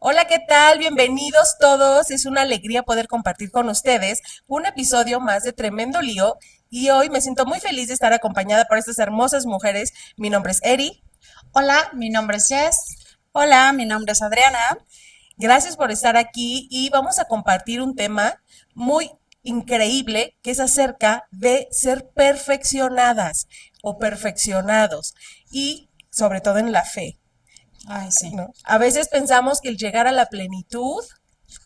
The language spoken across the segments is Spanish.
Hola, ¿qué tal? Bienvenidos todos. Es una alegría poder compartir con ustedes un episodio más de Tremendo Lío y hoy me siento muy feliz de estar acompañada por estas hermosas mujeres. Mi nombre es Eri. Hola, mi nombre es Jess. Hola, mi nombre es Adriana. Gracias por estar aquí y vamos a compartir un tema muy increíble que es acerca de ser perfeccionadas o perfeccionados y sobre todo en la fe, Ay, sí. ¿no? A veces pensamos que el llegar a la plenitud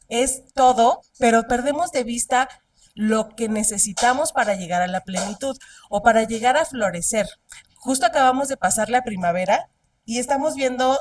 es todo, pero perdemos de vista lo que necesitamos para llegar a la plenitud o para llegar a florecer. Justo acabamos de pasar la primavera y estamos viendo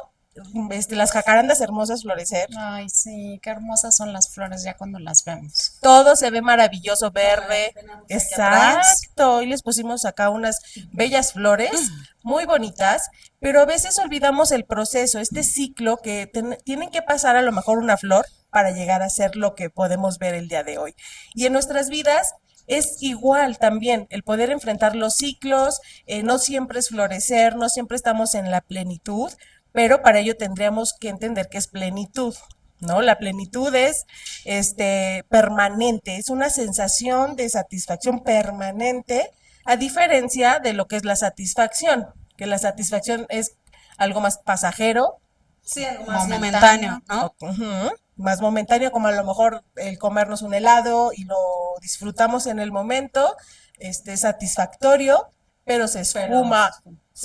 las jacarandas hermosas florecer. Ay, sí, qué hermosas son las flores ya cuando las vemos. Todo se ve maravilloso, verde. Tenemos aquí atrás. Exacto. Hoy les pusimos acá unas bellas flores, muy bonitas, pero a veces olvidamos el proceso, este ciclo que tienen que pasar a lo mejor una flor para llegar a ser lo que podemos ver el día de hoy. Y en nuestras vidas es igual también el poder enfrentar los ciclos, no siempre es florecer, no siempre estamos en la plenitud, pero para ello tendríamos que entender que es plenitud. ¿No? La plenitud es permanente, es una sensación de satisfacción permanente, a diferencia de lo que es la satisfacción, que la satisfacción es algo más pasajero, Sí, algo más momentáneo, ¿no? más momentáneo, como a lo mejor el comernos un helado y lo disfrutamos en el momento, satisfactorio, pero se esfuma,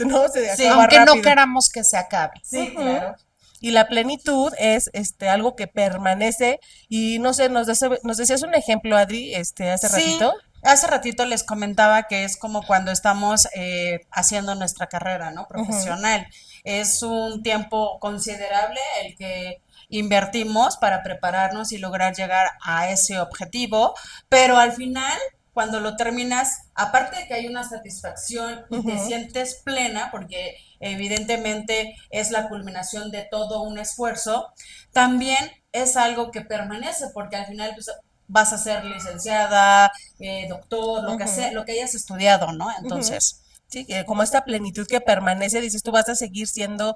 ¿no? Se Sí, acaba aunque no rápido. queramos que se acabe. Sí, claro. Y la plenitud es algo que permanece y no sé, nos decías un ejemplo, Adri, hace Sí, ratito. hace ratito les comentaba que es como cuando estamos haciendo nuestra carrera, ¿no? Ujú. Profesional. Es un tiempo considerable el que invertimos para prepararnos y lograr llegar a ese objetivo, pero al final, cuando lo terminas, aparte de que hay una satisfacción y te Ujú. sientes plena, porque evidentemente es la culminación de todo un esfuerzo, también es algo que permanece, porque al final pues, vas a ser licenciada, doctor, lo que sea, Ujú. lo que hayas estudiado, ¿no? Ujú. Entonces, Sí, como esta plenitud que permanece, dices, tú vas a seguir siendo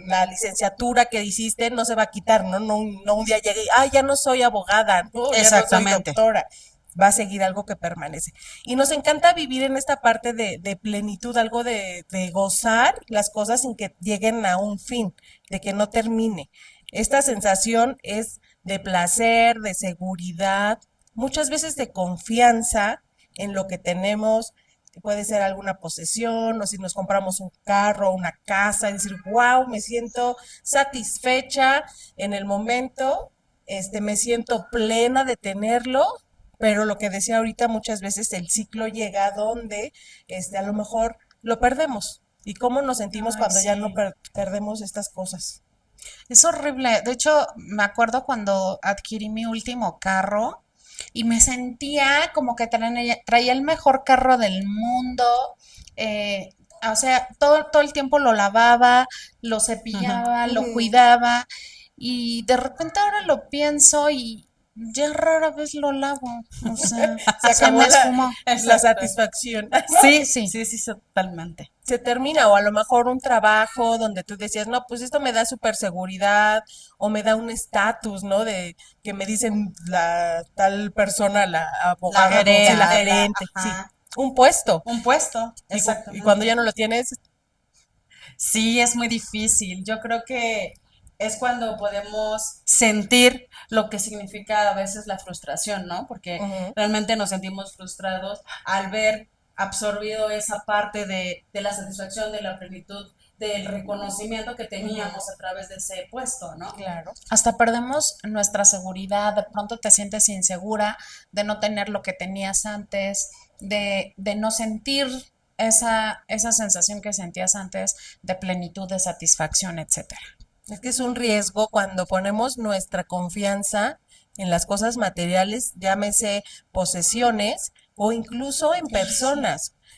la licenciatura que hiciste, no se va a quitar, ¿no? No, no un día llegue y, ya no soy abogada, no, ya no soy exactamente. doctora, va a seguir algo que permanece. Y nos encanta vivir en esta parte de plenitud, algo de gozar las cosas sin que lleguen a un fin, de que no termine. Esta sensación es de placer, de seguridad, muchas veces de confianza en lo que tenemos, puede ser alguna posesión o si nos compramos un carro, una casa, y decir, wow, me siento satisfecha en el momento, me siento plena de tenerlo, pero lo que decía ahorita, muchas veces el ciclo llega a donde a lo mejor lo perdemos. ¿Y cómo nos sentimos Ay, cuando ya no sí. perdemos estas cosas? Es horrible. De hecho, me acuerdo cuando adquirí mi último carro y me sentía como que traía el mejor carro del mundo. eh, o sea, todo el tiempo lo lavaba, lo cepillaba, lo Ujú. cuidaba y de repente ahora lo pienso y ya rara vez lo lavo. O sea, Se se acabó me esfumó. la Exacto. satisfacción. Sí, Sí, sí, sí, totalmente. se termina, o a lo mejor un trabajo donde tú decías, no, pues esto me da súper seguridad o me da un estatus, ¿no? De que me dicen la tal persona, la La abogada, no, sí, la gerenta, gerente, sí, ajá. un puesto. Un puesto, Y cuando ya exactamente. no lo tienes, Sí, es muy difícil. Yo creo que es cuando podemos sentir lo que significa a veces la frustración, ¿no? Porque ujú, realmente nos sentimos frustrados al ver absorbido esa parte de la satisfacción, de la plenitud, del reconocimiento que ujú, teníamos a través de ese puesto, ¿no? claro. Hasta perdemos nuestra seguridad, de pronto te sientes insegura de no tener lo que tenías antes, de no sentir esa sensación que sentías antes de plenitud, de satisfacción, etcétera. Es que es un riesgo cuando ponemos nuestra confianza en las cosas materiales, llámese posesiones o incluso Ay, sí.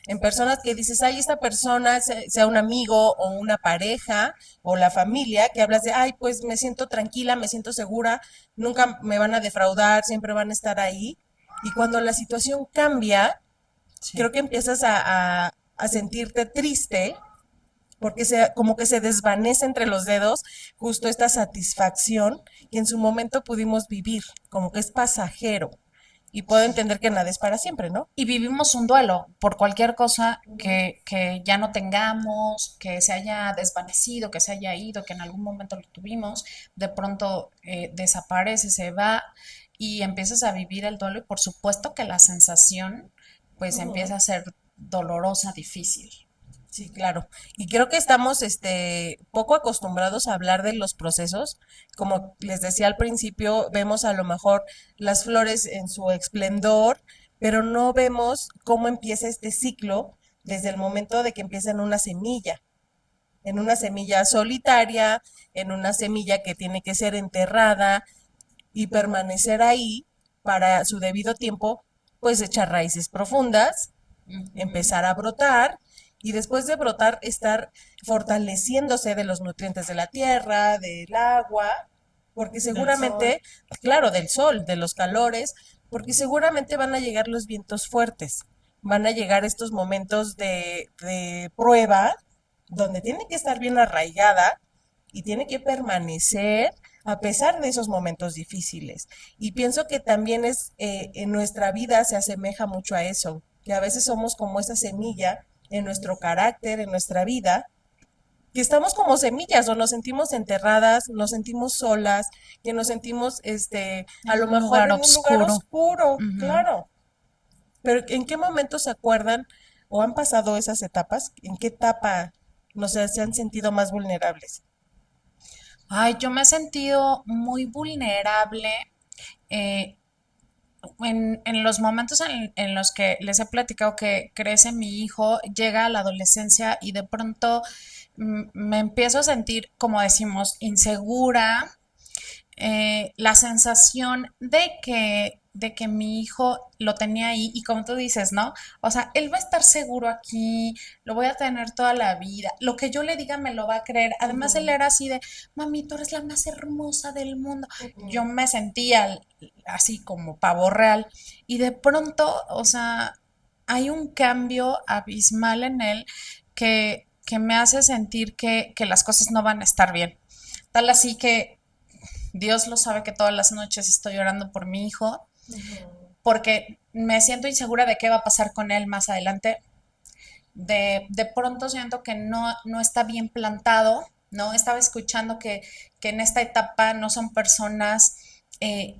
en personas que dices, ay, esta persona, sea un amigo o una pareja o la familia, que hablas de, ay, pues me siento tranquila, me siento segura, nunca me van a defraudar, siempre van a estar ahí. Y cuando la situación cambia, Sí. creo que empiezas a sentirte triste porque como que se desvanece entre los dedos justo esta satisfacción que en su momento pudimos vivir, como que es pasajero. Y puedo entender que nada es para siempre, ¿no? Y vivimos un duelo por cualquier cosa Ujú. que ya no tengamos, que se haya desvanecido, que se haya ido, que en algún momento lo tuvimos, de pronto desaparece, se va y empiezas a vivir el duelo y por supuesto que la sensación pues Ujú. empieza a ser dolorosa, difícil. Sí, claro. Y creo que estamos, poco acostumbrados a hablar de los procesos. Como les decía al principio, vemos a lo mejor las flores en su esplendor, pero no vemos cómo empieza este ciclo desde el momento de que empieza en una semilla solitaria, en una semilla que tiene que ser enterrada y permanecer ahí para su debido tiempo, pues echar raíces profundas, Ujú. empezar a brotar y después de brotar estar fortaleciéndose de los nutrientes de la tierra, del agua, porque Del sol. seguramente, claro, del sol, de los calores, porque seguramente van a llegar los vientos fuertes, van a llegar estos momentos de prueba donde tiene que estar bien arraigada y tiene que permanecer a pesar de esos momentos difíciles. Y pienso que también en nuestra vida se asemeja mucho a eso, que a veces somos como esa semilla en nuestro carácter, en nuestra vida, que estamos como semillas o nos sentimos enterradas, nos sentimos solas, que nos sentimos, a En lo un mejor lugar en un lugar oscuro. oscuro, Ujú. claro. Pero ¿en qué momento se acuerdan o han pasado esas etapas? ¿En qué etapa, no sé, se han sentido más vulnerables? Ay, yo me he sentido muy vulnerable eh, en los momentos en los que les he platicado que crece mi hijo, llega a la adolescencia y de pronto me empiezo a sentir, como decimos, insegura, la sensación de que mi hijo lo tenía ahí y como tú dices, ¿no? O sea, él va a estar seguro aquí, lo voy a tener toda la vida, lo que yo le diga me lo va a creer. Además, él Ujú, era así de, mami, tú eres la más hermosa del mundo. Yo ujú. me sentía así como pavo real y de pronto, o sea, hay un cambio abismal en él que me hace sentir que las cosas no van a estar bien. Tal así que Dios lo sabe que todas las noches estoy orando por mi hijo Ujú. porque me siento insegura de qué va a pasar con él más adelante. De pronto siento que no está bien plantado, ¿no? Estaba escuchando que en esta etapa no son personas eh,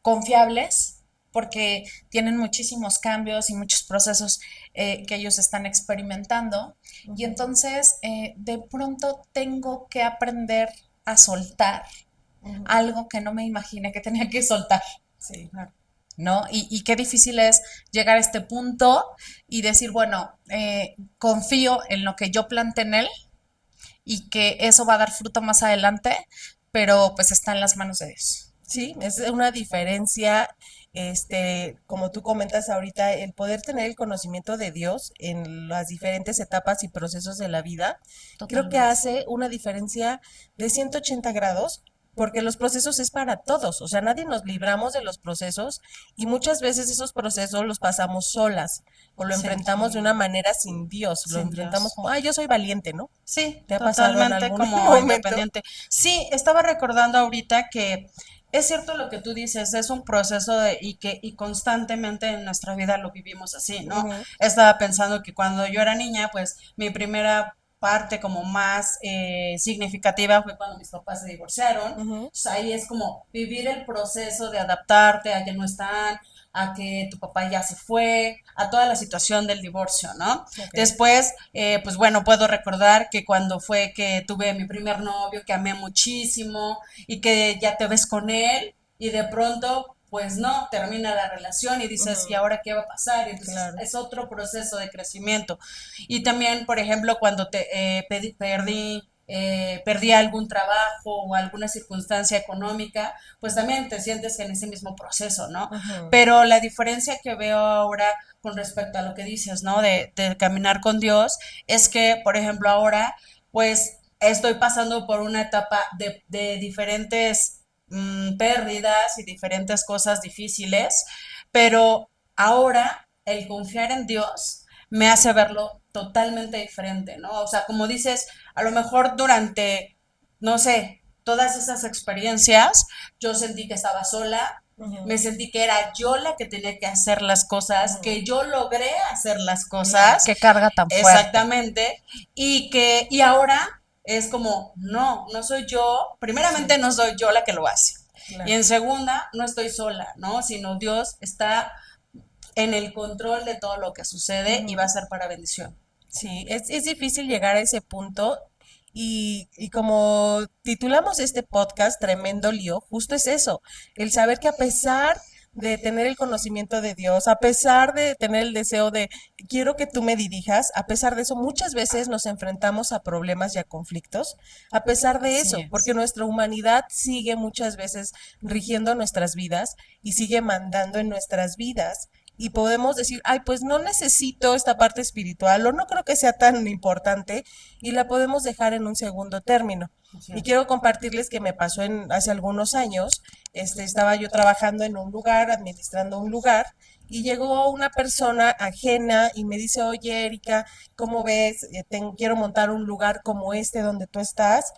confiables porque tienen muchísimos cambios y muchos procesos que ellos están experimentando. Y Ujú, entonces de pronto tengo que aprender a soltar ujú. algo que no me imaginé que tenía que soltar, Sí, claro. ¿no? Y qué difícil es llegar a este punto y decir, bueno, confío en lo que yo planté en él y que eso va a dar fruto más adelante, pero pues está en las manos de Dios. Sí, es una diferencia, como tú comentas ahorita, el poder tener el conocimiento de Dios en las diferentes etapas y procesos de la vida, creo que Totalmente. hace una diferencia de 180 grados, porque los procesos es para todos, o sea, nadie nos libramos de los procesos y muchas veces esos procesos los pasamos solas o lo Sí, enfrentamos de una manera sin Dios, lo sin enfrentamos Dios. como, ay, yo soy valiente, ¿no? Sí, ¿Te ha pasado en totalmente algún como momento? independiente. Sí, estaba recordando ahorita que es cierto lo que tú dices, es un proceso y constantemente en nuestra vida lo vivimos así, ¿no? Ujú, Estaba pensando que cuando yo era niña, pues mi primera parte como más significativa fue cuando mis papás se divorciaron. ujú, O sea, ahí es como vivir el proceso de adaptarte a que no están, a que tu papá ya se fue, a toda la situación del divorcio, ¿no? ok. Después, pues bueno, puedo recordar que cuando fue que tuve mi primer novio, que amé muchísimo y que ya te ves con él y de pronto, pues no, termina la relación y dices, ¿y Ujú, ahora qué va a pasar? Y entonces claro. es otro proceso de crecimiento. Y también, por ejemplo, cuando perdí algún trabajo o alguna circunstancia económica, pues también te sientes en ese mismo proceso, ¿no? Ujú, Pero la diferencia que veo ahora con respecto a lo que dices, ¿no? De caminar con Dios, es que, por ejemplo, ahora, pues estoy pasando por una etapa de diferentes pérdidas y diferentes cosas difíciles, pero ahora el confiar en Dios me hace verlo totalmente diferente, ¿no? O sea, como dices, a lo mejor durante, no sé, todas esas experiencias, yo sentí que estaba sola, Ujú, me sentí que era yo la que tenía que hacer las cosas, ujú, que yo logré hacer las claro. cosas, Qué carga tan fuerte. exactamente, y ahora es como, no, no soy yo, Sí, primeramente no soy yo la que lo hace. Y claro. en segunda, no estoy sola, ¿no? Sino Dios está en el control de todo lo que sucede y va a Ujú. ser para bendición. Sí, es difícil llegar a ese punto y como titulamos este podcast Tremendo Lío, justo es eso, el saber que a pesar de tener el conocimiento de Dios, a pesar de tener el deseo de quiero que tú me dirijas, a pesar de eso muchas veces nos enfrentamos a problemas y a conflictos, a pesar de Así eso, porque es. nuestra humanidad sigue muchas veces rigiendo nuestras vidas y sigue mandando en nuestras vidas y podemos decir, ay, pues no necesito esta parte espiritual o no creo que sea tan importante y la podemos dejar en un segundo término. Así Y es. quiero compartirles que me pasó hace algunos años, estaba yo trabajando en un lugar, administrando un lugar, y llegó una persona ajena y me dice, oye, Erika, ¿cómo ves? Quiero montar un lugar como este donde tú estás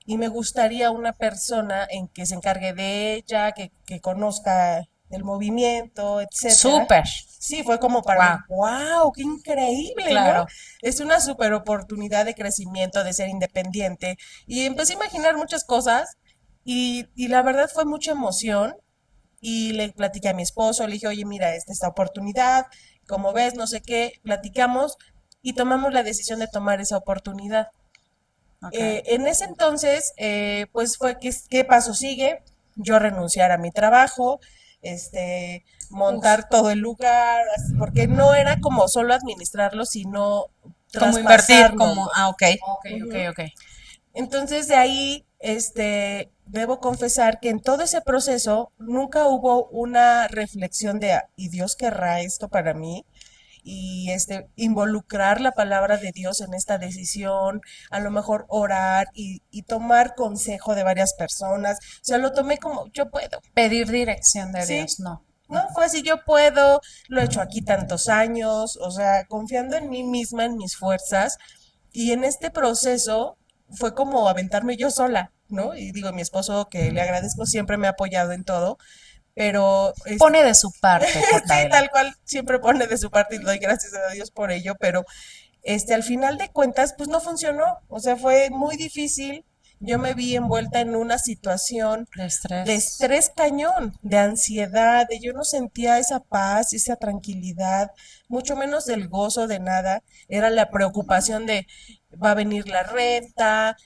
y me gustaría una persona en que se encargue de ella, que conozca el movimiento, etcétera. Súper. Sí, fue como para Wow. mí, wow, qué increíble, ¿no? Claro. Es una super oportunidad de crecimiento, de ser independiente. Y empecé a imaginar muchas cosas y la verdad fue mucha emoción. Y le platiqué a mi esposo, le dije, oye, mira, esta oportunidad, como ves, no sé qué, platicamos y tomamos la decisión de tomar esa oportunidad. Ok. En ese entonces, pues fue, ¿qué paso sigue? Yo renunciar a mi trabajo, Uf, montar todo el lugar, porque no era como solo administrarlo, sino como invertir, como, traspasárnoslo. ok. Ok, ok, Ujú. ok. Entonces de ahí, debo confesar que en todo ese proceso nunca hubo una reflexión de, "Ah, ¿y Dios querrá esto para mí? Y involucrar la palabra de Dios en esta decisión, a lo mejor orar y tomar consejo de varias personas. O sea, lo tomé como yo puedo, Pedir dirección de ¿sí? Dios, no. No, fue así, yo puedo, lo he hecho aquí tantos años, o sea, confiando en mí misma, en mis fuerzas, y en este proceso fue como aventarme yo sola, ¿no? Y digo, mi esposo, que le agradezco, siempre me ha apoyado en todo, pero Pone de su parte, sí, JL. tal cual, siempre pone de su parte y doy gracias a Dios por ello, pero al final de cuentas, pues no funcionó, o sea, fue muy difícil. Yo me vi envuelta en una situación De de estrés. estrés cañón, de ansiedad, de yo no sentía esa paz, esa tranquilidad, mucho menos del gozo de nada, era la preocupación de va a venir la renta,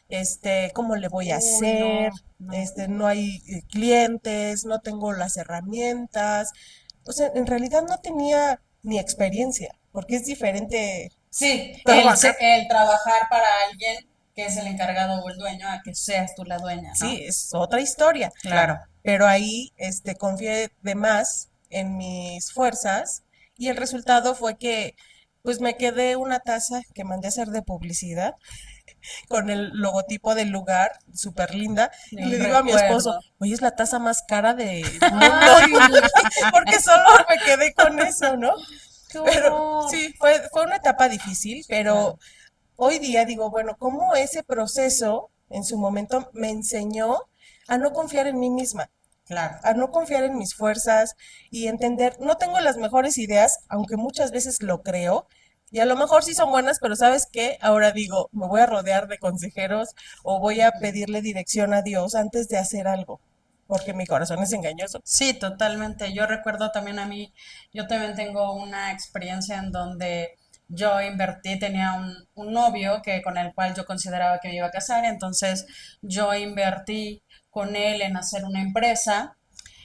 cómo le voy a Uy, hacer, no, no. no hay clientes, no tengo las herramientas, o sea, en realidad no tenía ni experiencia, porque es diferente Sí, trabajar. el trabajar para alguien que es el encargado o el dueño, a que seas tú la dueña, ¿no? Sí, es otra historia. Claro. Pero ahí confié de más en mis fuerzas y el resultado fue que pues me quedé una taza que mandé a hacer de publicidad con el logotipo del lugar, súper linda, Ni y un le digo a mi esposo, recuerdo. oye, es la taza más cara del mundo, Ay, porque solo me quedé con eso, ¿no? Qué Pero horror. sí, fue una etapa difícil, pero claro. hoy día digo, bueno, cómo ese proceso en su momento me enseñó a no confiar en mí misma, Claro. a no confiar en mis fuerzas y entender, no tengo las mejores ideas, aunque muchas veces lo creo, y a lo mejor sí son buenas, pero ¿sabes qué? Ahora digo, me voy a rodear de consejeros o voy a pedirle dirección a Dios antes de hacer algo, porque mi corazón es engañoso. Sí, totalmente. Yo recuerdo también a mí, yo también tengo una experiencia en donde yo invertí, tenía un novio que con el cual yo consideraba que me iba a casar, entonces yo invertí con él en hacer una empresa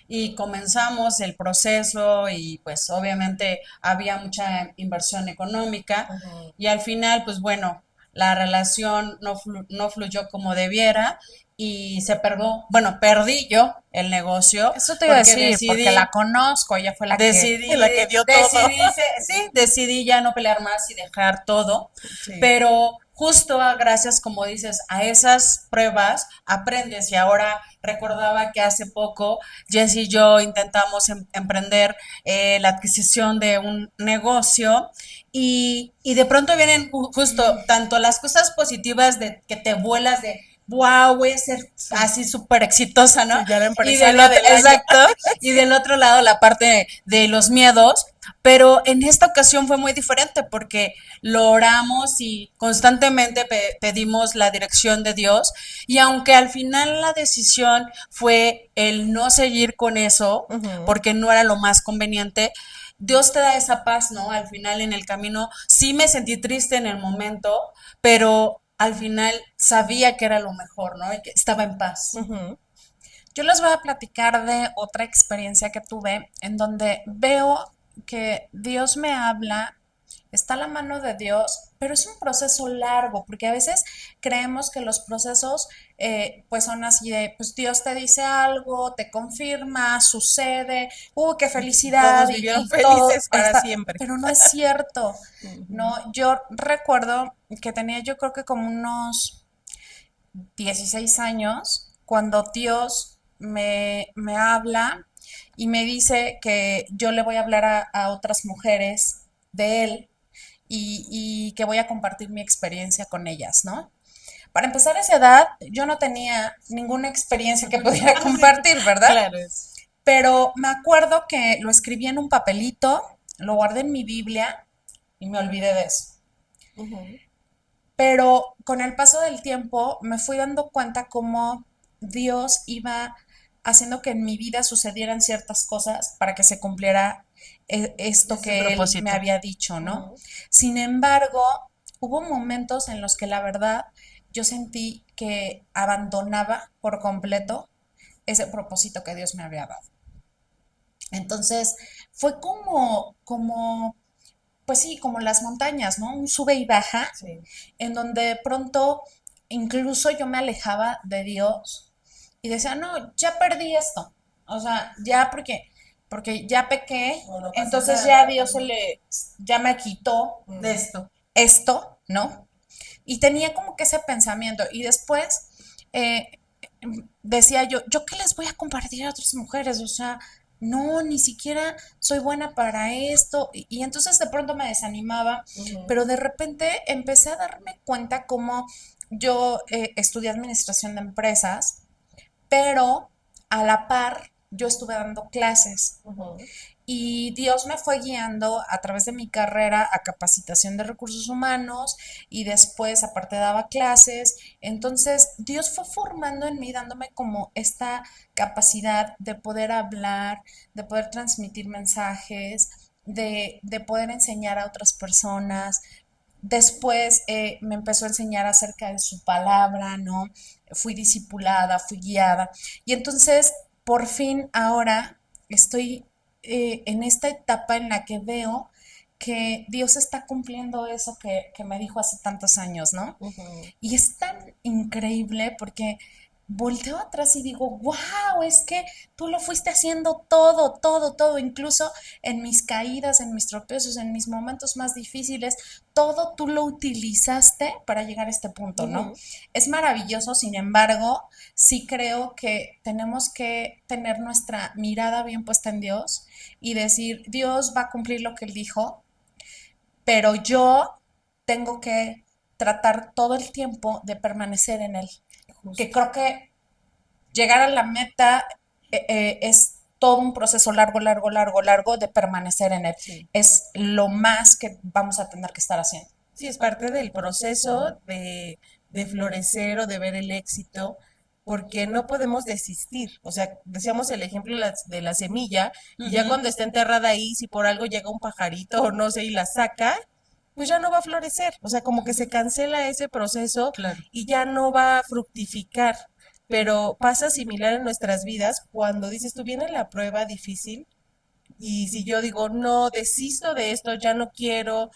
y comenzamos el proceso y pues obviamente había mucha inversión económica Ujú. y al final pues bueno, la relación no fluyó como debiera y se perdió, bueno, perdí yo el negocio Eso te iba a porque decir, porque la decidí, conozco, ella fue la que... decidí, En la que dio todo. decidí, sí, decidí ya no pelear más y dejar todo, Sí. pero justo gracias, como dices, a esas pruebas aprendes. Y ahora recordaba que hace poco Jess y yo intentamos emprender la adquisición de un negocio y de pronto vienen justo tanto las cosas positivas de que te vuelas de wow, voy a ser así súper exitosa, ¿no? Sí, ya la Y del empresaria otro, del año. exacto, y del otro lado la parte de los miedos, pero en esta ocasión fue muy diferente porque lo oramos y constantemente pedimos la dirección de Dios y aunque al final la decisión fue el no seguir con eso Ujú, porque no era lo más conveniente, Dios te da esa paz, ¿no? Al final en el camino sí me sentí triste en el momento, pero al final sabía que era lo mejor, ¿no? Y que estaba en paz. ujú. Yo les voy a platicar de otra experiencia que tuve en donde veo que Dios me habla, está la mano de Dios, pero es un proceso largo, porque a veces creemos que los procesos pues son así de, pues Dios te dice algo, te confirma, sucede, qué Y felicidad todos vivieron y todo felices para está, siempre. pero no es cierto, Ujú, ¿no? Yo recuerdo que tenía yo creo que como unos 16 años, cuando Dios me habla y me dice que yo le voy a hablar a otras mujeres de Él y que voy a compartir mi experiencia con ellas, ¿no? Para empezar a esa edad, yo no tenía ninguna experiencia que pudiera compartir, ¿verdad? claro, es. Pero me acuerdo que lo escribí en un papelito, lo guardé en mi Biblia y me olvidé de eso. Ujú, Pero con el paso del tiempo me fui dando cuenta cómo Dios iba haciendo que en mi vida sucedieran ciertas cosas para que se cumpliera esto Ese que Él me propósito. había dicho, ¿no? ujú. Sin embargo, hubo momentos en los que la verdad yo sentí que abandonaba por completo ese propósito que Dios me había dado. Entonces, fue como, pues sí, como las montañas, ¿no? Un sube y baja Sí. en donde de pronto incluso yo me alejaba de Dios y decía, no, ya perdí esto. O sea, ya porque ya pequé, O no pasa entonces ya nada. Dios ya me quitó De Ujú, esto. esto, ¿no? Y tenía como que ese pensamiento. Y después eh, decía yo qué les voy a compartir a otras mujeres, o sea, no, ni siquiera soy buena para esto. Y entonces de pronto me desanimaba, ujú, pero de repente empecé a darme cuenta como yo estudié administración de empresas, pero a la par yo estuve dando clases. ujú. Y Dios me fue guiando a través de mi carrera a capacitación de recursos humanos y después aparte daba clases. Entonces Dios fue formando en mí, dándome como esta capacidad de poder hablar, de poder transmitir mensajes, de poder enseñar a otras personas. Después me empezó a enseñar acerca de su palabra, ¿no? Fui discipulada, fui guiada. Y entonces, por fin, ahora estoy en esta etapa en la que veo que Dios está cumpliendo eso que me dijo hace tantos años, ¿no? Ujú. Y es tan increíble porque volteo atrás y digo, wow, es que tú lo fuiste haciendo todo, todo, todo, incluso en mis caídas, en mis tropiezos, en mis momentos más difíciles, todo tú lo utilizaste para llegar a este punto, ¿no? Ujú. Es maravilloso, sin embargo, sí creo que tenemos que tener nuestra mirada bien puesta en Dios y decir, Dios va a cumplir lo que Él dijo, pero yo tengo que tratar todo el tiempo de permanecer en Él, que Justo. creo que llegar a la meta es todo un proceso largo, largo, largo, largo de permanecer en él. Sí. Es lo más que vamos a tener que estar haciendo. Sí, es parte del proceso de florecer o de ver el éxito, porque no podemos desistir. O sea, decíamos el ejemplo de la semilla, y ya Ujú, cuando está enterrada ahí, si por algo llega un pajarito o no sé y la saca, pues ya no va a florecer. O sea, como que se cancela ese proceso claro. y ya no va a fructificar. Pero pasa similar en nuestras vidas cuando dices, tú viene la prueba difícil. Y si yo digo, no, desisto de esto, ya no quiero,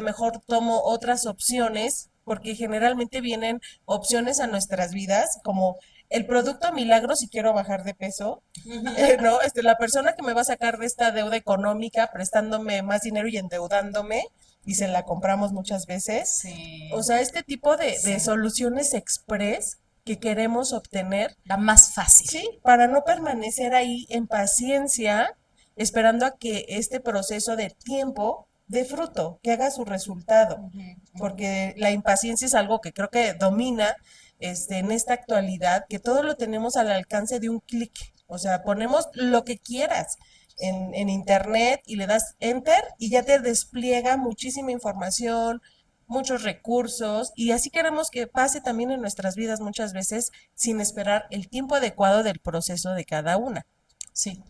mejor tomo otras opciones, porque generalmente vienen opciones a nuestras vidas, como el producto milagro si quiero bajar de peso, Ujú, ¿no? La persona que me va a sacar de esta deuda económica prestándome más dinero y endeudándome, y se la compramos muchas veces. Sí, O sea, este tipo de sí. soluciones express que queremos obtener, La más fácil. sí, para no permanecer ahí en paciencia, esperando a que este proceso de tiempo dé fruto, que haga su resultado, Ujú, ujú. porque la impaciencia es algo que creo que domina en esta actualidad, que todo lo tenemos al alcance de un clic. O sea, ponemos lo que quieras en internet y le das enter y ya te despliega muchísima información, muchos recursos, y así queremos que pase también en nuestras vidas muchas veces sin esperar el tiempo adecuado del proceso de cada una. Sí.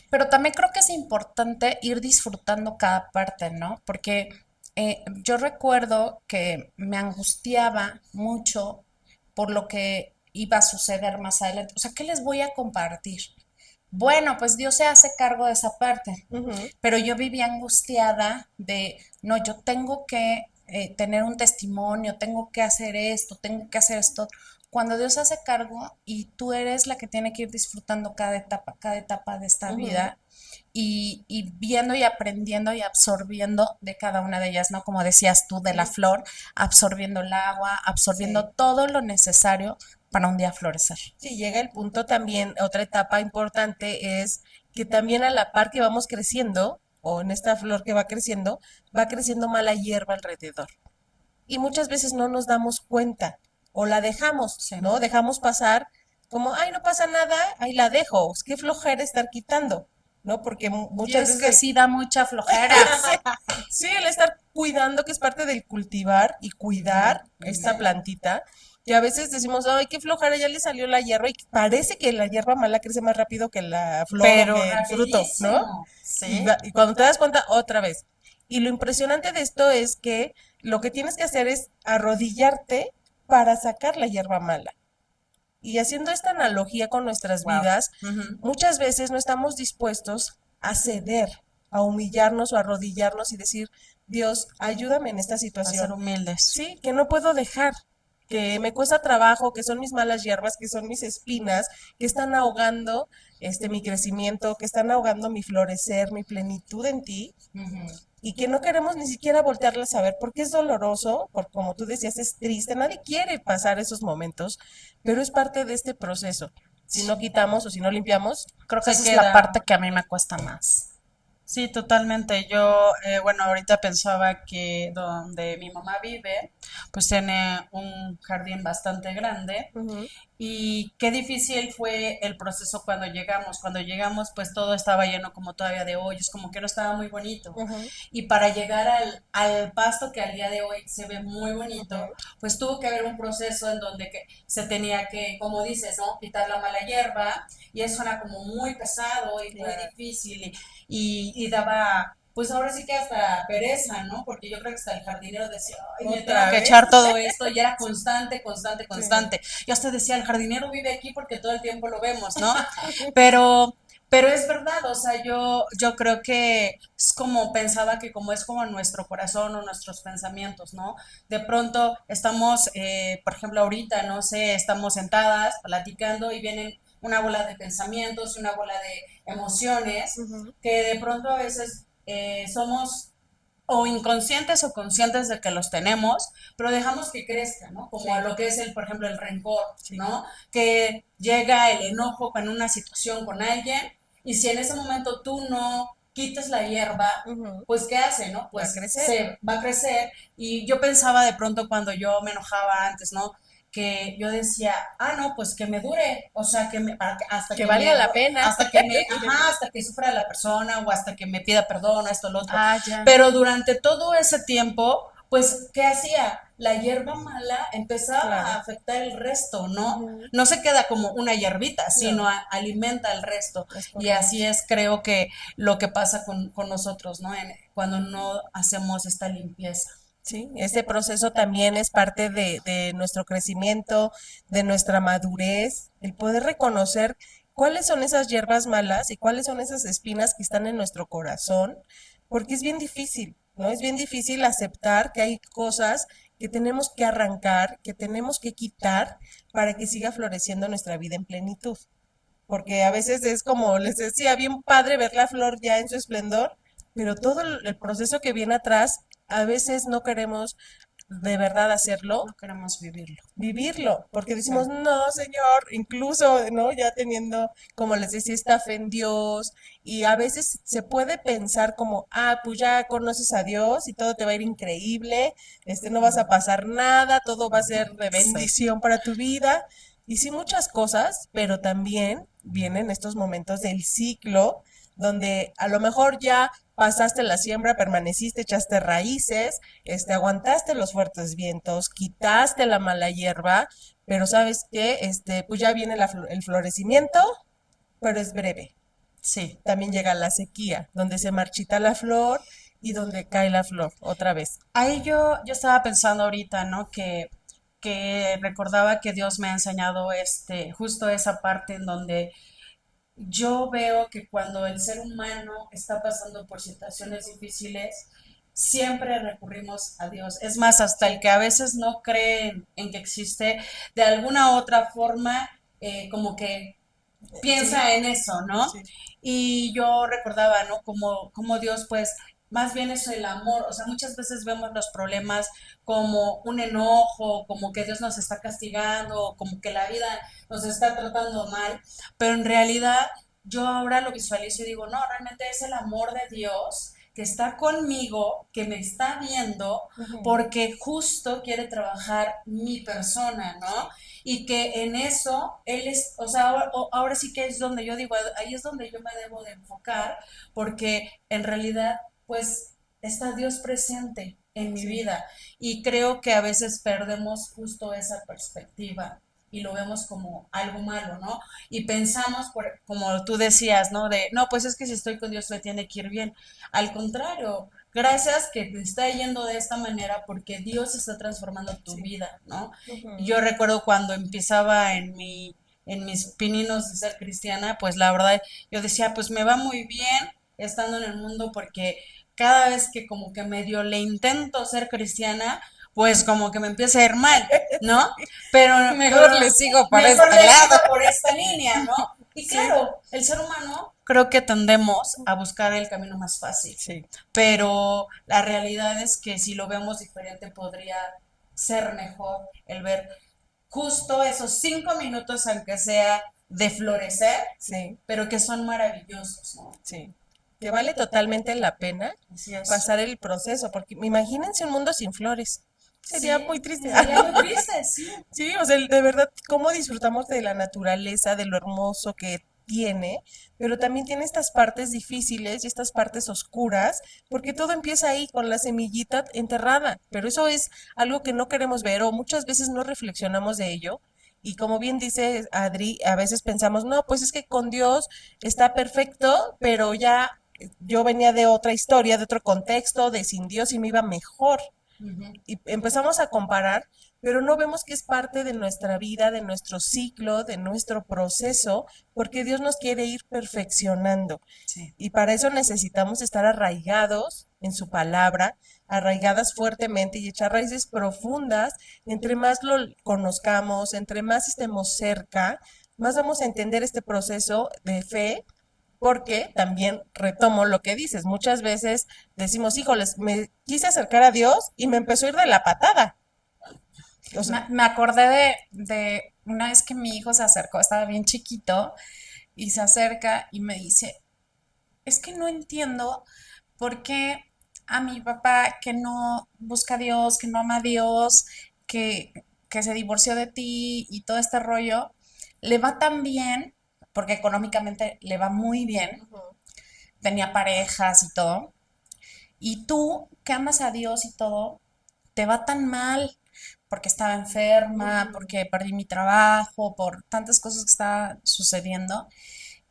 Pero también creo que es importante ir disfrutando cada parte, ¿no? Porque yo recuerdo que me angustiaba mucho por lo que iba a suceder más adelante. O sea, ¿qué les voy a compartir? Bueno, pues Dios se hace cargo de esa parte, Ujú, pero yo vivía angustiada de, no, yo tengo que tener un testimonio, tengo que hacer esto, tengo que hacer esto. Cuando Dios se hace cargo y tú eres la que tiene que ir disfrutando cada etapa de esta ujú. vida y viendo y aprendiendo y absorbiendo de cada una de ellas, ¿no? Como decías tú, de la Sí, flor, absorbiendo el agua, absorbiendo sí. todo lo necesario para un día florecer. Sí, llega el punto también, otra etapa importante es que también a la par que vamos creciendo, o en esta flor que va creciendo mala hierba alrededor. Y muchas veces no nos damos cuenta o la dejamos, Sí. ¿no? Dejamos pasar como, ay, no pasa nada, ahí la dejo. Qué flojera estar quitando, ¿no? Porque Y muchas es veces que sí da mucha flojera. sí, el estar cuidando, que es parte del cultivar y Ujú, cuidar esta ujú. plantita, y a veces decimos, ay, qué flojera, ya le salió la hierba, y parece que la hierba mala crece más rápido que la flor o Pero que el fruto, ¿no? rapidísimo, Y, ¿sí? y cuando te das cuenta, otra vez. Y lo impresionante de esto es que lo que tienes que hacer es arrodillarte para sacar la hierba mala. Y haciendo esta analogía con nuestras Wow. vidas, muchas veces no estamos dispuestos a ceder, a humillarnos o a arrodillarnos y decir, Dios, ayúdame en esta A ser situación. humildes. Sí, que no puedo dejar, que me cuesta trabajo, que son mis malas hierbas, que son mis espinas, que están ahogando mi crecimiento, que están ahogando mi florecer, mi plenitud en ti, Ujú. y que no queremos ni siquiera voltearlas a ver porque es doloroso, porque como tú decías, es triste, nadie quiere pasar esos momentos, pero es parte de este proceso. Si no quitamos o si no limpiamos, Creo que Se esa es la queda. parte que a mí me cuesta más. Sí, totalmente. Yo, bueno, ahorita pensaba que donde mi mamá vive, pues tiene un jardín bastante grande ujú, y qué difícil fue el proceso cuando llegamos. Cuando llegamos, pues todo estaba lleno como todavía de hoyos, como que no estaba muy bonito. ujú, Y para llegar al pasto que al día de hoy se ve muy bonito, ujú, pues tuvo que haber un proceso en donde se tenía que, como dices, ¿no? Quitar la mala hierba y eso era como muy pesado y muy claro. difícil y daba, pues ahora sí que hasta pereza, ¿no? Porque yo creo que hasta el jardinero decía, ay, me tengo Otra que vez. echar todo esto y era constante, constante, Sí. constante. Yo hasta decía, el jardinero vive aquí porque todo el tiempo lo vemos, ¿no? Pero pero es verdad, o sea, yo creo que es como pensaba que como es como nuestro corazón o nuestros pensamientos, ¿no? De pronto estamos, por ejemplo, ahorita, no sé, estamos sentadas platicando y vienen una bola de pensamientos, una bola de emociones, Ujú, que de pronto a veces somos o inconscientes o conscientes de que los tenemos, pero dejamos que crezcan, ¿no? Como a sí, lo que es el, por ejemplo, el rencor, sí. ¿no? Que llega el enojo con una situación con alguien y si en ese momento tú no quitas la hierba, Ujú, pues ¿qué hace, no? va a Pues crecer. se va a crecer y yo pensaba de pronto cuando yo me enojaba antes, ¿no? Que yo decía, ah, no, pues que me dure, o sea, hasta Que que me, valga la pena. ajá, hasta que sufra la persona o hasta que me pida perdón, esto, lo otro. Ah, ya. Pero durante todo ese tiempo, pues, ¿qué hacía? La hierba mala empezaba a Claro. afectar el resto, ¿no? Ujú, No se queda como una hierbita, sino no, alimenta el resto. es Y así correcto. es, creo que lo que pasa con nosotros, ¿no? Cuando no hacemos esta limpieza. Sí, este proceso también es parte de nuestro crecimiento, de nuestra madurez, el poder reconocer cuáles son esas hierbas malas y cuáles son esas espinas que están en nuestro corazón, porque es bien difícil, ¿no? Es bien difícil aceptar que hay cosas que tenemos que arrancar, que tenemos que quitar para que siga floreciendo nuestra vida en plenitud. Porque a veces es como les decía, bien padre ver la flor ya en su esplendor, pero todo el proceso que viene atrás a veces no queremos de verdad hacerlo, No queremos vivirlo. vivirlo, porque Sí. decimos, no, Señor, incluso, ¿no? Ya teniendo, como les decía, esta fe en Dios, y a veces se puede pensar como, ah, pues ya conoces a Dios y todo te va a ir increíble, no vas a pasar nada, todo va a ser de Sí. bendición para tu vida, y sí muchas cosas, pero también vienen estos momentos del ciclo donde a lo mejor ya pasaste la siembra, permaneciste, echaste raíces, aguantaste los fuertes vientos, quitaste la mala hierba, pero sabes que, pues ya viene el florecimiento, pero es breve. Sí. También llega la sequía, donde se marchita la flor y donde cae la flor otra vez. Ahí yo estaba pensando ahorita, ¿no? Que recordaba que Dios me ha enseñado justo esa parte en donde yo veo que cuando el ser humano está pasando por situaciones difíciles, siempre recurrimos a Dios. Es más, hasta el que a veces no cree en que existe, de alguna otra forma, como que Sí, piensa en eso, ¿no? sí. Y yo recordaba, ¿no? Como Dios, pues, más bien es el amor, o sea, muchas veces vemos los problemas como un enojo, como que Dios nos está castigando, como que la vida nos está tratando mal, pero en realidad yo ahora lo visualizo y digo, no, realmente es el amor de Dios que está conmigo, que me está viendo, Ujú. porque justo quiere trabajar mi persona, ¿no? Y que en eso él es, o sea, ahora sí que es donde yo digo, ahí es donde yo me debo de enfocar, porque en realidad, pues, está Dios presente en mi Sí. vida y creo que a veces perdemos justo esa perspectiva y lo vemos como algo malo, ¿no? Y pensamos, como tú decías, ¿no? De, no, pues es que si estoy con Dios me tiene que ir bien. Al contrario, gracias que te está yendo de esta manera porque Dios está transformando tu Sí. vida, ¿no? Ujú. Yo recuerdo cuando empezaba en mis pininos de ser cristiana, pues la verdad yo decía, pues me va muy bien estando en el mundo porque cada vez que como que medio le intento ser cristiana, pues como que me empieza a ir mal, ¿no? Pero Mejor le sigo por mejor este le sigo lado. por esta línea, ¿no? Y Sí, claro, el ser humano creo que tendemos a buscar el camino más fácil, sí, pero la realidad es que si lo vemos diferente podría ser mejor el ver justo esos 5 minutos, aunque sea de florecer, sí, pero que son maravillosos, ¿no? sí. Que vale totalmente la pena Así es. pasar el proceso, porque imagínense un mundo sin flores. Sería Sí, muy triste. sería muy triste, sí. Sí, o sea, de verdad, cómo disfrutamos de la naturaleza, de lo hermoso que tiene, pero también tiene estas partes difíciles y estas partes oscuras, porque todo empieza ahí con la semillita enterrada, pero eso es algo que no queremos ver o muchas veces no reflexionamos de ello. Y como bien dice Adri, a veces pensamos, no, pues es que con Dios está perfecto, pero ya yo venía de otra historia, de otro contexto, de sin Dios y me iba mejor Ujú. y empezamos a comparar, pero no vemos que es parte de nuestra vida, de nuestro ciclo, de nuestro proceso, porque Dios nos quiere ir perfeccionando. Sí. Y para eso necesitamos estar arraigados en su palabra, arraigadas fuertemente y echar raíces profundas. Entre más lo conozcamos, entre más estemos cerca, más vamos a entender este proceso de fe, porque también retomo lo que dices, muchas veces decimos, híjoles, me quise acercar a Dios y me empezó a ir de la patada. O sea, Me acordé de una vez que mi hijo se acercó, estaba bien chiquito, y se acerca y me dice, es que no entiendo por qué a mi papá que no busca a Dios, que no ama a Dios, que, que se divorció de ti y todo este rollo, le va tan bien, porque económicamente le va muy bien, ujú, tenía parejas y todo, y tú que amas a Dios y todo, te va tan mal porque estaba enferma, ujú, porque perdí mi trabajo, por tantas cosas que estaban sucediendo.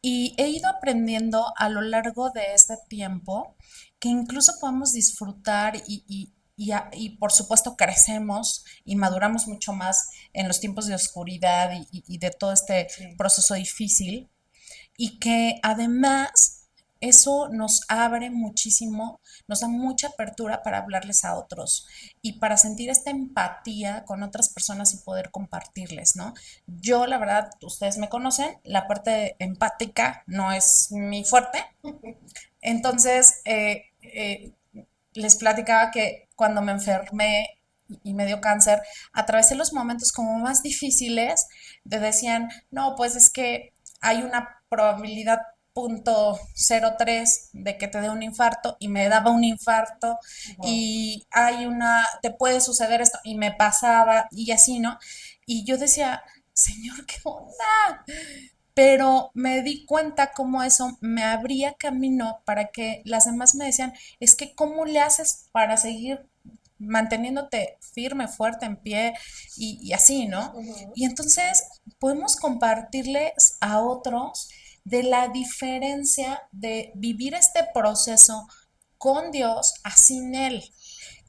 Y he ido aprendiendo a lo largo de este tiempo que incluso podemos disfrutar y por supuesto crecemos y maduramos mucho más en los tiempos de oscuridad y de todo este sí, proceso difícil y que además eso nos abre muchísimo, nos da mucha apertura para hablarles a otros y para sentir esta empatía con otras personas y poder compartirles, ¿no? Yo, la verdad, ustedes me conocen, la parte empática no es mi fuerte, entonces les platicaba que cuando me enfermé y me dio cáncer, atravesé los momentos como más difíciles, de decían, no, pues es que hay una probabilidad .03 de que te dé un infarto y me daba un infarto Wow. y hay una, te puede suceder esto y me pasaba y así, ¿no? Y yo decía, Señor, ¿qué onda? Pero me di cuenta cómo eso me abría camino para que las demás me decían, es que ¿cómo le haces para seguir manteniéndote firme, fuerte, en pie y así, ¿no? Ujú. Y entonces podemos compartirles a otros de la diferencia de vivir este proceso con Dios, a sin Él,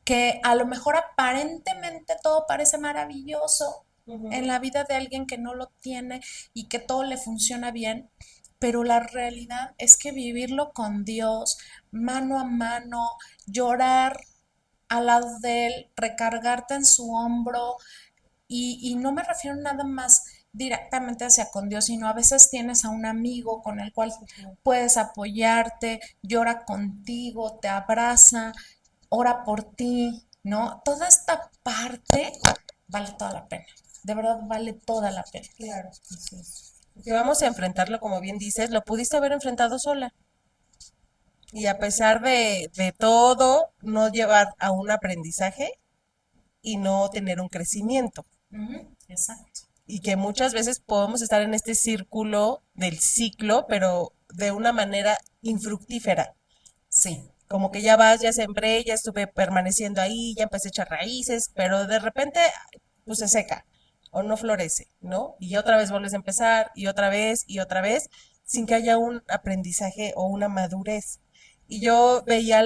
que a lo mejor aparentemente todo parece maravilloso en Ujú. la vida de alguien que no lo tiene y que todo le funciona bien, pero la realidad es que vivirlo con Dios, mano a mano, llorar al lado de Él, recargarte en su hombro, y no me refiero nada más directamente hacia con Dios, sino a veces tienes a un amigo con el cual Sí, claro. puedes apoyarte, llora contigo, te abraza, ora por ti, ¿no? Toda esta parte vale toda la pena. De verdad vale toda la pena. Claro, así es. Que vamos a enfrentarlo, como bien dices, lo pudiste haber enfrentado sola. Y a pesar de todo, no llevar a un aprendizaje y no tener un crecimiento. Ujú, exacto. Y que muchas veces podemos estar en este círculo del ciclo, pero de una manera infructífera. Sí. Como que ya vas, ya sembré, ya estuve permaneciendo ahí, ya empecé a echar raíces, pero de repente pues se seca o no florece, ¿no? Y otra vez vuelves a empezar y otra vez, sin que haya un aprendizaje o una madurez. Y yo veía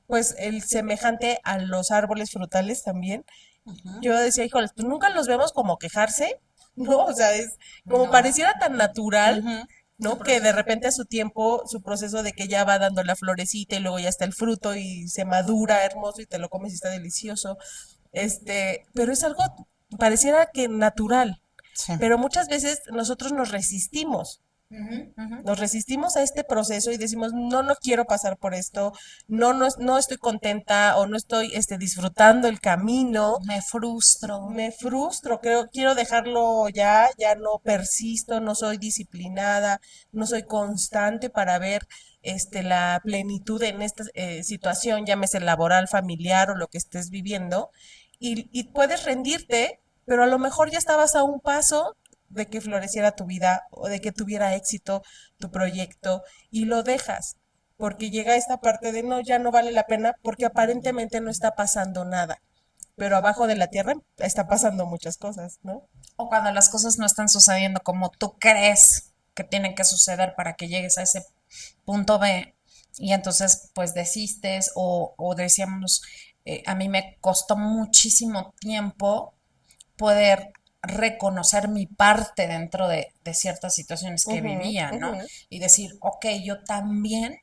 pues el semejante a los árboles frutales también. Ujú. Yo decía, híjoles, pues nunca los vemos como quejarse, ¿no? O sea, es como No. pareciera tan natural, Ujú. Su ¿no? Que de proceso. repente a su tiempo, su proceso de que ya va dando la florecita y luego ya está el fruto y se madura hermoso y te lo comes y está delicioso. Pero es algo, pareciera que natural, Sí. pero muchas veces nosotros Ujú, ujú. nos resistimos a este proceso y decimos, no, no quiero pasar por esto, no, no, no estoy contenta o no estoy, disfrutando el camino, Me frustro. me frustro, creo, quiero dejarlo ya, ya no persisto, no soy disciplinada, no soy constante para ver la plenitud en esta situación, llámese laboral, familiar o lo que estés viviendo, y puedes rendirte, pero a lo mejor ya estabas a un paso de que floreciera tu vida o de que tuviera éxito tu proyecto y lo dejas porque llega esta parte de no, ya no vale la pena porque aparentemente no está pasando nada, pero abajo de la tierra está pasando muchas cosas, ¿no? O cuando las cosas no están sucediendo como tú crees que tienen que suceder para que llegues a ese punto B y entonces pues desistes o decíamos, a mí me costó muchísimo tiempo poder reconocer mi parte dentro de ciertas situaciones que Ujú, vivía, ujú. ¿no? Y decir, ok, yo también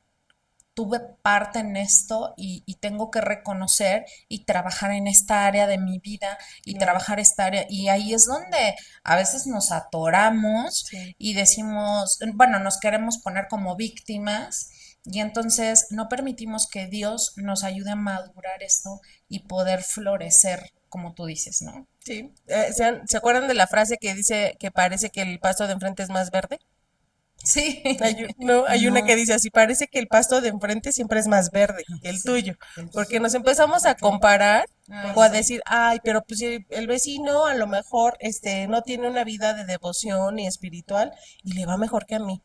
tuve parte en esto y tengo que reconocer y trabajar en esta área de mi vida y Claro, trabajar esta área. Y ahí es donde a veces nos atoramos sí, y decimos, bueno, nos queremos poner como víctimas y entonces no permitimos que Dios nos ayude a madurar esto y poder florecer, como tú dices, ¿no? sí. ¿Se acuerdan de la frase que dice que parece que el pasto de enfrente es más verde? Sí. No, hay una que No. dice así, parece que el pasto de enfrente siempre es más verde que el Sí. tuyo, porque nos empezamos a comparar Ay, o a sí. decir, ay, pero pues si el vecino a lo mejor no tiene una vida de devoción ni espiritual y le va mejor que a mí.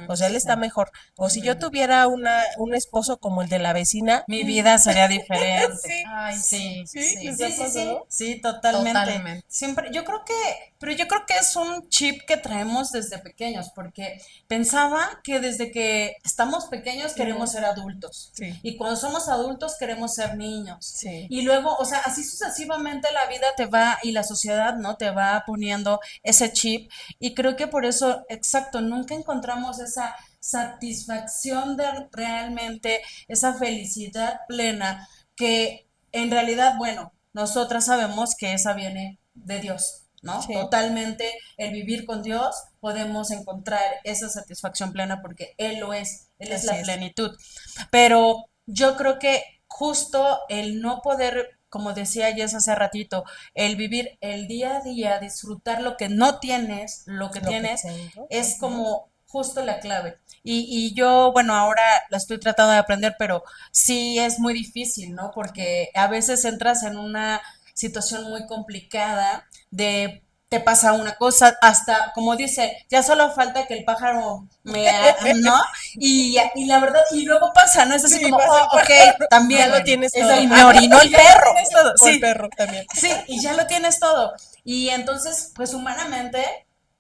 O sea, él Sí. está mejor. O si yo Ujú. tuviera un esposo como el de la vecina, Mi vida sería diferente. sí, Ay, sí, Sí, sí, sí, les sí, ha sí, sí, pasado. sí, totalmente. totalmente. Siempre, pero yo creo que es un chip que traemos desde pequeños, porque pensaba que desde que estamos pequeños queremos Ujú. ser adultos Sí, y cuando somos adultos queremos ser niños. sí. Y luego, o sea, así sucesivamente la vida te va y la sociedad, ¿no? Te va poniendo ese chip y creo que por eso, exacto, nunca encontramos esa satisfacción de realmente esa felicidad plena que en realidad, bueno, nosotras sabemos que esa viene de Dios, ¿no? Sí, Totalmente el vivir con Dios podemos encontrar esa satisfacción plena porque Él lo es, Él es así la es. plenitud. Pero yo creo que justo el no poder, como decía Jess hace ratito, el vivir el día a día, disfrutar lo que no tienes, lo que Lo que tienes, tengo. es Ujú. como justo la clave. Y yo, bueno, ahora la estoy tratando de aprender, pero sí es muy difícil, ¿no? Porque a veces entras en una situación muy complicada de te pasa una cosa, hasta como dice, ya solo falta que el pájaro ¿no? Y la verdad, y luego pasa, ¿no? Es así Sí, como, pasa el oh, ok, pájaro. Ya también, lo Bueno, tienes eso, todo. y me orinó el Y ya lo perro, tienes todo. O el sí, perro también. sí, y ya lo tienes todo. Y entonces, pues humanamente,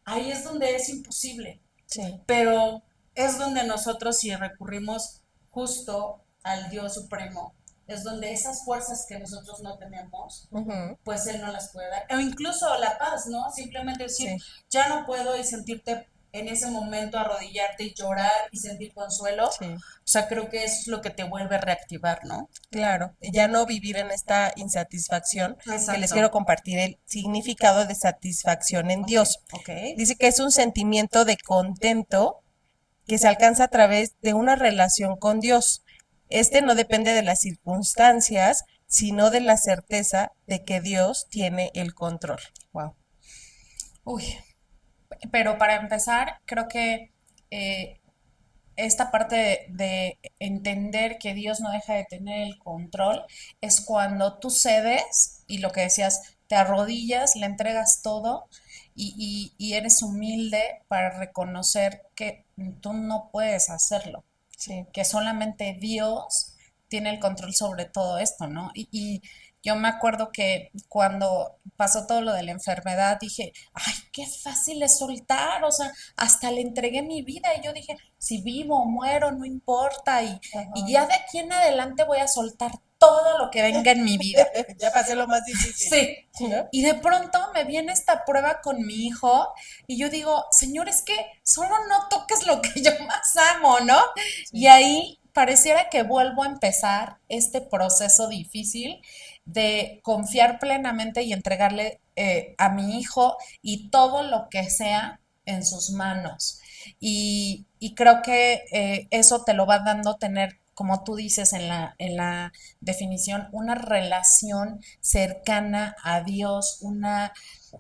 ahí es donde es imposible, Sí. pero es donde nosotros si recurrimos justo al Dios Supremo, es donde esas fuerzas que nosotros no tenemos, Ujú. pues Él no las puede dar. O incluso la paz, ¿no? Simplemente decir, Sí, ya no puedo y sentirte en ese momento arrodillarte y llorar y sentir consuelo. sí. O sea, creo que eso es lo que te vuelve a reactivar, ¿no? Claro, ya no vivir en esta insatisfacción, que les Exacto. quiero compartir el significado de satisfacción en Ok, Dios. ok. Dice que es un sentimiento de contento que se alcanza a través de una relación con Dios. Este no depende de las circunstancias, sino de la certeza de que Dios tiene el control. Wow. uy, pero para empezar, creo que eh, esta parte de entender que Dios no deja de tener el control es cuando tú cedes y lo que decías, te arrodillas, le entregas todo y eres humilde para reconocer que tú no puedes hacerlo, Sí. que solamente Dios tiene el control sobre todo esto, ¿no? Y yo me acuerdo que cuando pasó todo lo de la enfermedad, dije, ay, qué fácil es soltar, o sea, hasta le entregué mi vida y yo dije, si vivo o muero, no importa, y Ajá. ya de aquí en adelante voy a soltar todo lo que venga en mi vida. Ya pasé lo más difícil, Sí. ¿no? Y de pronto me viene esta prueba con mi hijo y yo digo, Señor, es que solo no toques lo que yo más amo, ¿no? Y Sí. ahí pareciera que vuelvo a empezar este proceso difícil de confiar plenamente y entregarle a mi hijo y todo lo que sea en sus manos. Y creo que eso te lo va dando tener, como tú dices en la definición, una relación cercana a Dios,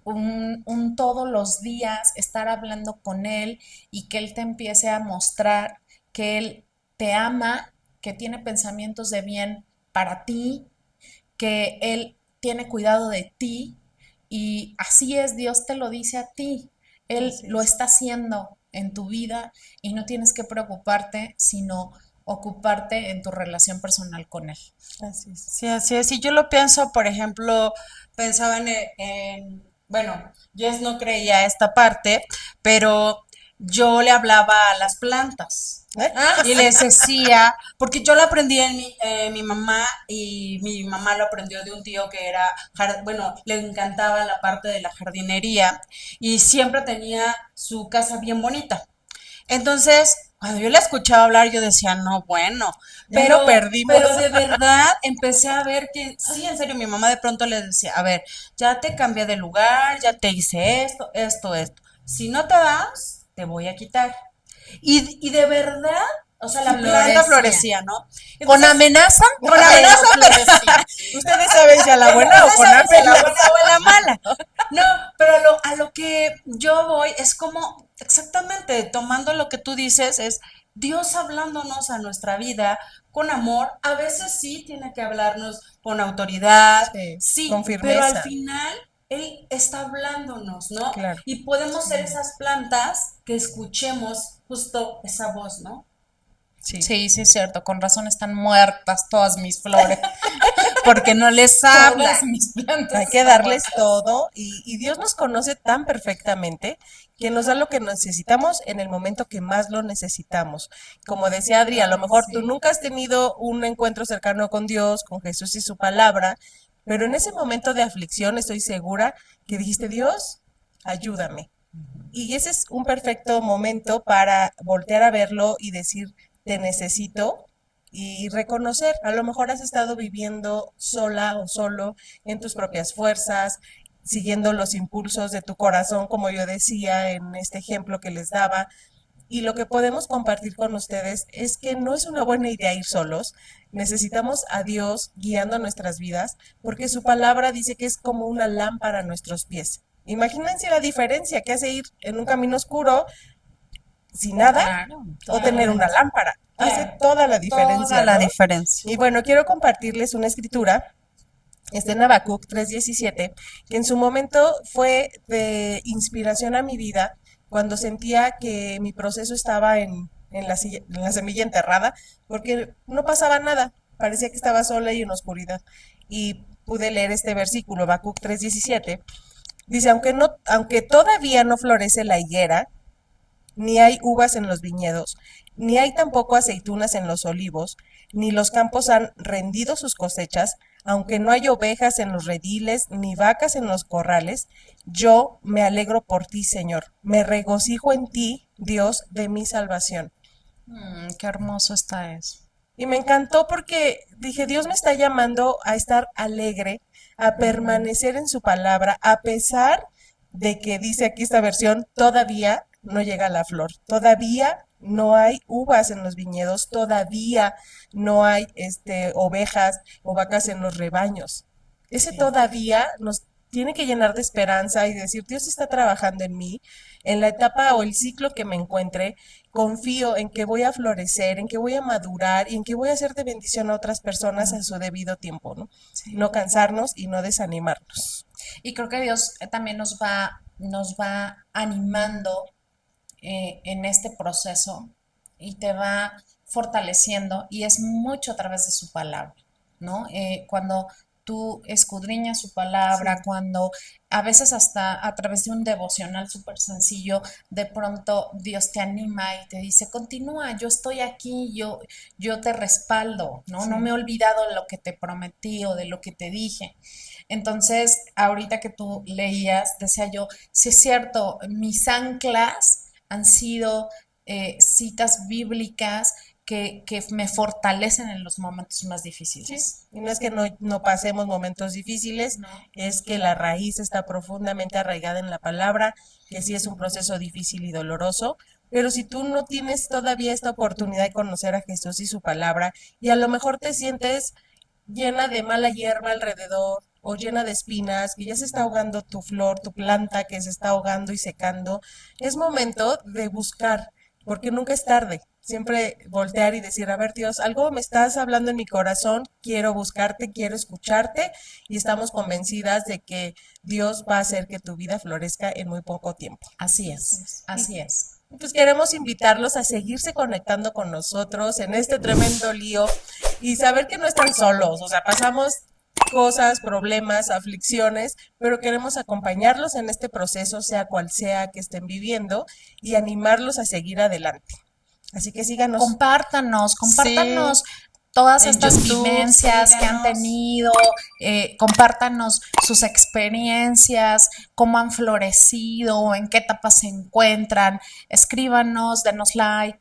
un todos los días estar hablando con Él y que Él te empiece a mostrar que Él te ama, que tiene pensamientos de bien para ti, que Él tiene cuidado de ti y así es, Dios te lo dice a ti. Él Así lo es. está haciendo en tu vida y no tienes que preocuparte, sino ocuparte en tu relación personal con Él. Así es. Sí, así es. Y yo lo pienso, por ejemplo, pensaba bueno, Jess no creía esta parte, pero yo le hablaba a las plantas ¿Eh? y les decía, porque yo lo aprendí en mi mamá y mi mamá lo aprendió de un tío que era, bueno, le encantaba la parte de la jardinería y siempre tenía su casa bien bonita. Entonces, cuando yo la escuchaba hablar, yo decía, no, bueno, Ya lo perdimos. pero de verdad empecé a ver que, sí, en serio, mi mamá de pronto le decía, a ver, ya te cambié de lugar, ya te hice esto, esto, esto. Si no te das, te voy a quitar. Y de verdad, o sea, la planta Florecía. florecía, ¿no? Con Entonces, amenaza, con pero amenaza, florecía. Ustedes saben si a la buena o ustedes con saben si hambre. a la buena o a la mala. No, pero a lo que yo voy es como exactamente tomando lo que tú dices, es Dios hablándonos a nuestra vida con amor. A veces sí tiene que hablarnos con autoridad, Sí, con sí, pero al firmeza, final Él está hablándonos, ¿no? claro. Y podemos ser esas plantas que escuchemos justo esa voz, ¿no? Sí. Sí, sí es cierto, con razón están muertas todas mis flores, Porque no les habla. todas mis plantas Hay que están darles muertas. todo y Dios nos conoce tan perfectamente que nos da lo que necesitamos en el momento que más lo necesitamos. Como decía Adri, a lo mejor tú Sí. nunca has tenido un encuentro cercano con Dios, con Jesús y su palabra, pero en ese momento de aflicción estoy segura que dijiste, Dios, ayúdame. Y ese es un perfecto momento para voltear a verlo y decir, te necesito y reconocer, a lo mejor has estado viviendo sola o solo en tus propias fuerzas, siguiendo los impulsos de tu corazón, como yo decía en este ejemplo que les daba, Y lo que podemos compartir con ustedes es que no es una buena idea ir solos. Necesitamos a Dios guiando nuestras vidas, porque su palabra dice que es como una lámpara a nuestros pies. Imagínense la diferencia que hace ir en un camino oscuro sin nada Claro, o tener una totalmente. lámpara. Hace toda la Toda diferencia, la ¿no? diferencia. Y bueno, quiero compartirles una escritura, está en Habacuc 3:17, que en su momento fue de inspiración a mi vida cuando sentía que mi proceso estaba en la semilla enterrada, porque no pasaba nada, parecía que estaba sola y en oscuridad. Y pude leer este versículo, Habacuc 3:17, dice, aunque todavía no florece la higuera, ni hay uvas en los viñedos, ni hay tampoco aceitunas en los olivos, ni los campos han rendido sus cosechas, aunque no hay ovejas en los rediles, ni vacas en los corrales, yo me alegro por ti, Señor, me regocijo en ti, Dios de mi salvación. Qué hermoso está eso. Y me encantó porque dije, Dios me está llamando a estar alegre, a permanecer en su palabra, a pesar de que dice aquí esta versión, todavía no llega la flor, todavía no hay uvas en los viñedos, todavía no hay ovejas o vacas en los rebaños. Ese Sí. todavía nos tiene que llenar de esperanza y decir, Dios está trabajando en mí, en la etapa o el ciclo que me encuentre, confío en que voy a florecer, en que voy a madurar y en que voy a ser de bendición a otras personas en su debido tiempo, ¿no? Sí. No cansarnos y no desanimarnos. Y creo que Dios también nos va animando en este proceso y te va fortaleciendo y es mucho a través de su palabra, ¿no? Cuando tú escudriñas su palabra, Sí, cuando a veces hasta a través de un devocional súper sencillo, de pronto Dios te anima y te dice, continúa, yo estoy aquí, yo te respaldo, ¿no? No me sí. he olvidado de lo que te prometí o de lo que te dije. Entonces, ahorita que tú leías, decía yo, sí es cierto, mis anclas han sido citas bíblicas que me fortalecen en los momentos más Sí, difíciles. y no es que no pasemos momentos difíciles, No, es que la raíz está profundamente arraigada en la palabra, que sí es un proceso difícil y doloroso, pero si tú no tienes todavía esta oportunidad de conocer a Jesús y su palabra, y a lo mejor te sientes llena de mala hierba alrededor o llena de espinas, que ya se está ahogando tu flor, tu planta que se está ahogando y secando, es momento de buscar, porque nunca es tarde. Siempre voltear y decir, a ver, Dios, algo me estás hablando en mi corazón, quiero buscarte, quiero escucharte y estamos convencidas de que Dios va a hacer que tu vida florezca en muy poco tiempo. así es, Y así es. pues queremos invitarlos a seguirse conectando con nosotros en este tremendo lío y saber que no están solos, o sea, pasamos cosas, problemas, aflicciones, pero queremos acompañarlos en este proceso, sea cual sea que estén viviendo, y animarlos a seguir adelante. Así que síganos. Compártanos, Sí, compártanos todas en estas YouTube, vivencias que han síganos. tenido, compártanos sus experiencias, cómo han florecido, en qué etapa se encuentran, escríbanos, denos like.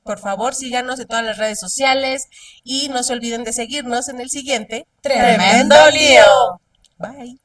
Por favor, síganos en todas las redes sociales y no se olviden de seguirnos en el siguiente Tremendo lío. Bye.